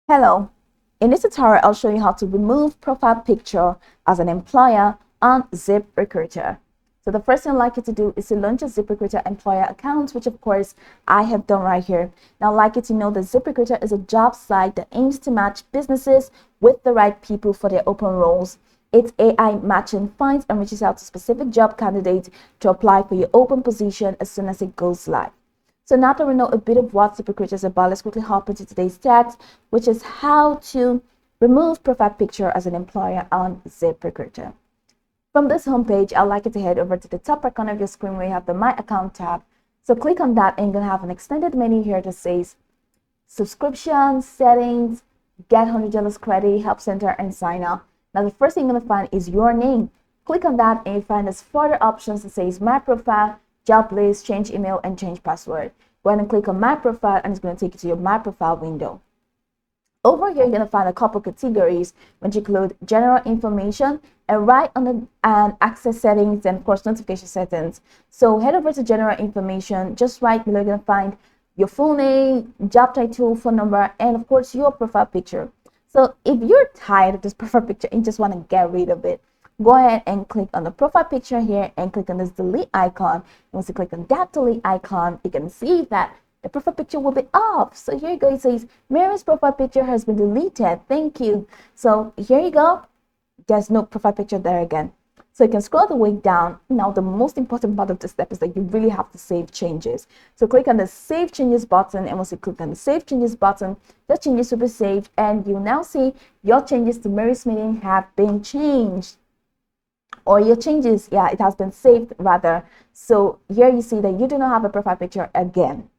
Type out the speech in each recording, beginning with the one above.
Hello, in this tutorial I'll show you how to remove profile picture as an employer on Ziprecruiter. So the first thing I'd like you to do is to launch a Ziprecruiter employer account, which of course I have done right here. Now I'd like you to know that Ziprecruiter is a job site that aims to match businesses with the right people for their open roles. Its AI matching finds and reaches out to specific job candidates to apply for your open position as soon as it goes live. So now that we know a bit of what Ziprecruiter is about, let's quickly hop into today's text, which is how to remove profile picture as an employer on Ziprecruiter. From this homepage, I'd like you to head over to the top right corner of your screen where you have the My Account tab. So click on that and you're going to have an extended menu here that says Subscription, Settings, Get $100 Credit, Help Center, and Sign Up. Now the first thing you're going to find is your name. Click on that and you find there's further options that says My Profile, Job List, Change Email, and Change Password. Go ahead and click on My Profile and it's going to take you to your My Profile window. Over here, you're going to find a couple categories which include general information and right on the access settings and of course notification settings. So head over to general information. Just right below, you're going to find your full name, job title, phone number, and of course your profile picture. So if you're tired of this profile picture and just want to get rid of it, go ahead and click on the profile picture here and click on this delete icon. And once you click on that delete icon, you can see that the profile picture will be off. So here you go. It says Mary's profile picture has been deleted. Thank you. So here you go. There's no profile picture there again. So you can scroll the way down. Now the most important part of this step is that you really have to save changes. So click on the Save Changes button, and once you click on the Save Changes button, the changes will be saved, and you'll now see your changes to Mary's meeting have been changed. Or your changes, yeah, it has been saved rather. So here you see that you do not have a profile picture again.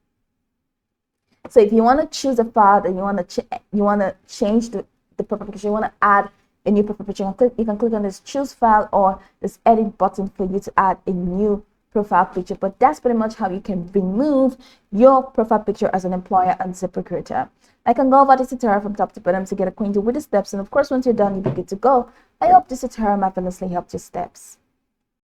So if you want to choose a file and you want to change the profile picture, you want to add a new profile picture, you can click on this choose file or this edit button for you to add a new profile picture. But that's pretty much how you can remove your profile picture as an employer on Ziprecruiter. I can go over this tutorial from top to bottom to get acquainted with the steps, and of course once you're done, you'll be good to go. I hope this tutorial marvelously helped your steps.